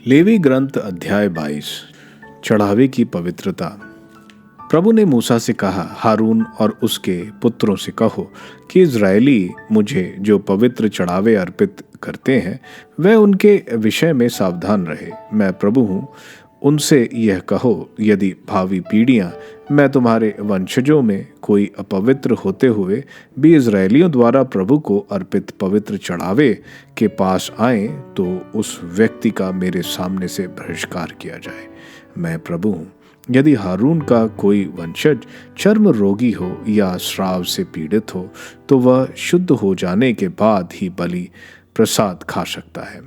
Levy ग्रंथ अध्याय 22। चढ़ावे की पवित्रता। प्रभु ने मूसा से कहा, हारून और उसके पुत्रों से कहो कि इज़राइली मुझे जो पवित्र चढ़ावे अर्पित करते हैं वह उनके विषय में सावधान रहे। मैं प्रभु हूँ। उनसे यह कहो, यदि भावी पीढ़ियां मैं तुम्हारे वंशजों में कोई अपवित्र होते हुए भी इज़राइलियों द्वारा प्रभु को अर्पित पवित्र चढ़ावे के पास आए तो उस व्यक्ति का मेरे सामने से बहिष्कार किया जाए। मैं प्रभु हूँ। यदि हारून का कोई वंशज चर्म रोगी हो या श्राव से पीड़ित हो तो वह शुद्ध हो जाने के बाद ही बलि प्रसाद खा सकता है।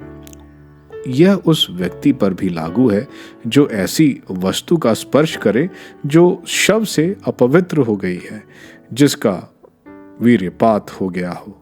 यह उस व्यक्ति पर भी लागू है जो ऐसी वस्तु का स्पर्श करे जो शव से अपवित्र हो गई है, जिसका वीर्यपात हो गया हो,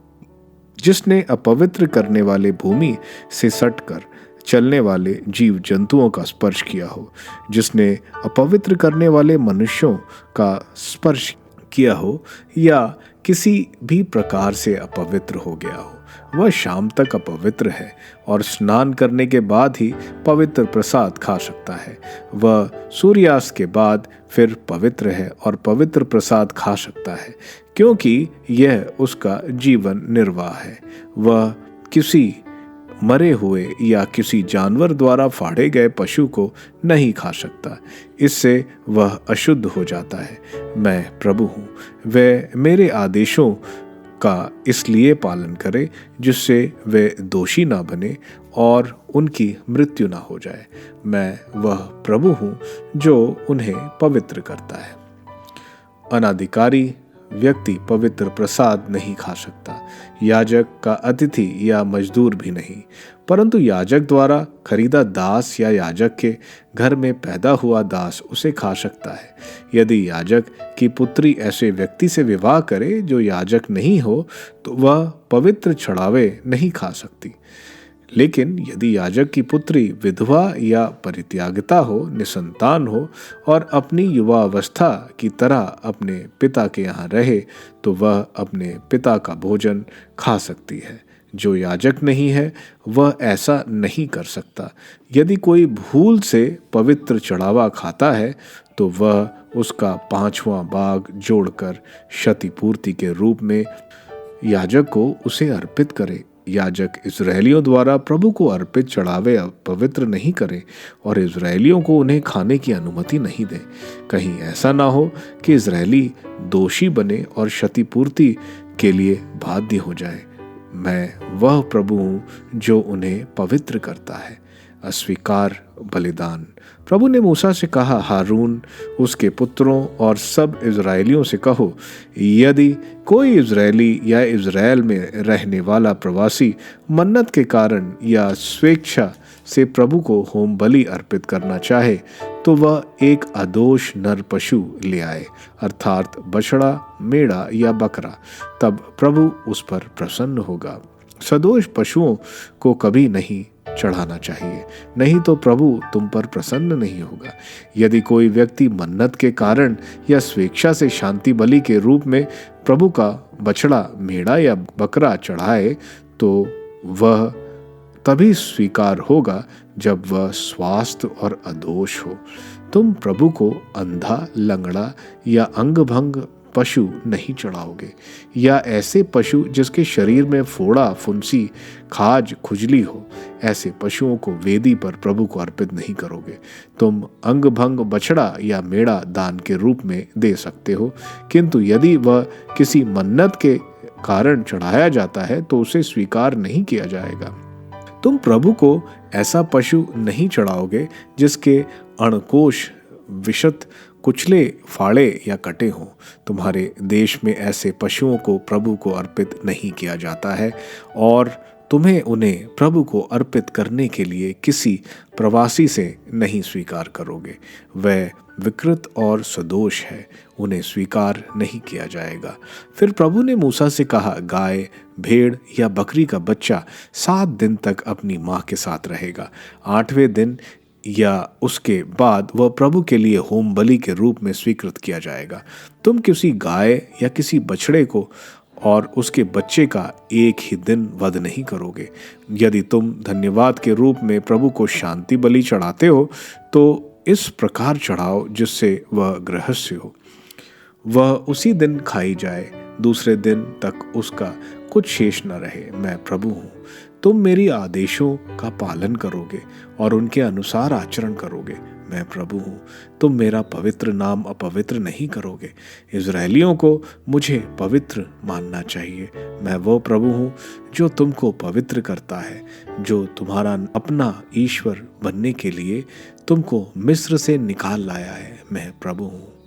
जिसने अपवित्र करने वाले भूमि से सटकर चलने वाले जीव जंतुओं का स्पर्श किया हो, जिसने अपवित्र करने वाले मनुष्यों का स्पर्श किया हो या किसी भी प्रकार से अपवित्र हो गया हो, वह शाम तक अपवित्र है और स्नान करने के बाद ही पवित्र प्रसाद खा सकता है। वह सूर्यास्त के बाद फिर पवित्र है और पवित्र प्रसाद खा सकता है, क्योंकि यह उसका जीवन निर्वाह है। वह किसी मरे हुए या किसी जानवर द्वारा फाड़े गए पशु को नहीं खा सकता, इससे वह अशुद्ध हो जाता है। मैं प्रभु हूँ। वह मेरे आदेशों का इसलिए पालन करे जिससे वे दोषी ना बने और उनकी मृत्यु ना हो जाए। मैं वह प्रभु हूँ जो उन्हें पवित्र करता है। अनाधिकारी व्यक्ति पवित्र प्रसाद नहीं खा सकता, याजक का अतिथि या मजदूर भी नहीं, परंतु याजक द्वारा खरीदा दास या याजक के घर में पैदा हुआ दास उसे खा सकता है। यदि याजक की पुत्री ऐसे व्यक्ति से विवाह करे जो याजक नहीं हो तो वह पवित्र चढ़ावे नहीं खा सकती। लेकिन यदि याजक की पुत्री विधवा या परित्यागिता हो, निसंतान हो और अपनी युवावस्था की तरह अपने पिता के यहाँ रहे तो वह अपने पिता का भोजन खा सकती है। जो याजक नहीं है वह ऐसा नहीं कर सकता। यदि कोई भूल से पवित्र चढ़ावा खाता है तो वह उसका 5वां भाग जोड़कर क्षतिपूर्ति के रूप में याजक को उसे अर्पित करे। याजक इज़राइलियों द्वारा प्रभु को अर्पित चढ़ावे पवित्र नहीं करे और इज़राइलियों को उन्हें खाने की अनुमति नहीं दे। कहीं ऐसा ना हो कि इज़राइली दोषी बने और क्षतिपूर्ति के लिए बाध्य हो जाए। मैं वह प्रभु हूँ जो उन्हें पवित्र करता है। अस्वीकार बलिदान। प्रभु ने मूसा से कहा, हारून, उसके पुत्रों और सब इज़राइलियों से कहो, यदि कोई इज़राइली या इज़राइल में रहने वाला प्रवासी मन्नत के कारण या स्वेच्छा से प्रभु को होम बलि अर्पित करना चाहे तो वह एक अदोष नर पशु ले आए, अर्थात बछड़ा, मेढ़ा या बकरा। तब प्रभु उस पर प्रसन्न होगा। सदोष पशुओं को कभी नहीं चढ़ाना चाहिए, नहीं तो प्रभु तुम पर प्रसन्न नहीं होगा। यदि कोई व्यक्ति मन्नत के कारण या स्वेच्छा से शांति बलि के रूप में प्रभु का बछड़ा, मेढ़ा या बकरा चढ़ाए तो वह तभी स्वीकार होगा जब वह स्वस्थ और अदोष हो। तुम प्रभु को अंधा, लंगड़ा या अंगभंग पशु नहीं चढ़ाओगे या ऐसे पशु जिसके शरीर में फोड़ा, फुंसी, खाज, खुजली हो। ऐसे पशुओं को वेदी पर प्रभु को अर्पित नहीं करोगे। तुम अंगभंग बछड़ा या मेढ़ा दान के रूप में दे सकते हो, किंतु यदि वह किसी मन्नत के कारण चढ़ाया जाता है तो उसे स्वीकार नहीं किया जाएगा। तुम प्रभु को ऐसा पशु नहीं चढ़ाओगे जिसके अणकोश विशत, कुचले, फाड़े या कटे हों। तुम्हारे देश में ऐसे पशुओं को प्रभु को अर्पित नहीं किया जाता है और तुम्हें उन्हें प्रभु को अर्पित करने के लिए किसी प्रवासी से नहीं स्वीकार करोगे। वह विकृत और सदोष है, उन्हें स्वीकार नहीं किया जाएगा। फिर प्रभु ने मूसा से कहा, गाय, भेड़ या बकरी का बच्चा 7 दिन तक अपनी माँ के साथ रहेगा। 8वें दिन या उसके बाद वह प्रभु के लिए होम बलि के रूप में स्वीकृत किया जाएगा। तुम किसी गाय या किसी बछड़े को और उसके बच्चे का एक ही दिन वध नहीं करोगे। यदि तुम धन्यवाद के रूप में प्रभु को शांति बलि चढ़ाते हो तो इस प्रकार चढ़ाओ जिससे वह गृहस्य हो, वह उसी दिन खाई जाए, दूसरे दिन तक उसका कुछ शेष न रहे। मैं प्रभु हूँ। तुम मेरी आदेशों का पालन करोगे और उनके अनुसार आचरण करोगे। मैं प्रभु हूँ। तुम मेरा पवित्र नाम अपवित्र नहीं करोगे। इज़राइलियों को मुझे पवित्र मानना चाहिए। मैं वो प्रभु हूँ जो तुमको पवित्र करता है, जो तुम्हारा अपना ईश्वर बनने के लिए तुमको मिस्र से निकाल लाया है। मैं प्रभु हूँ।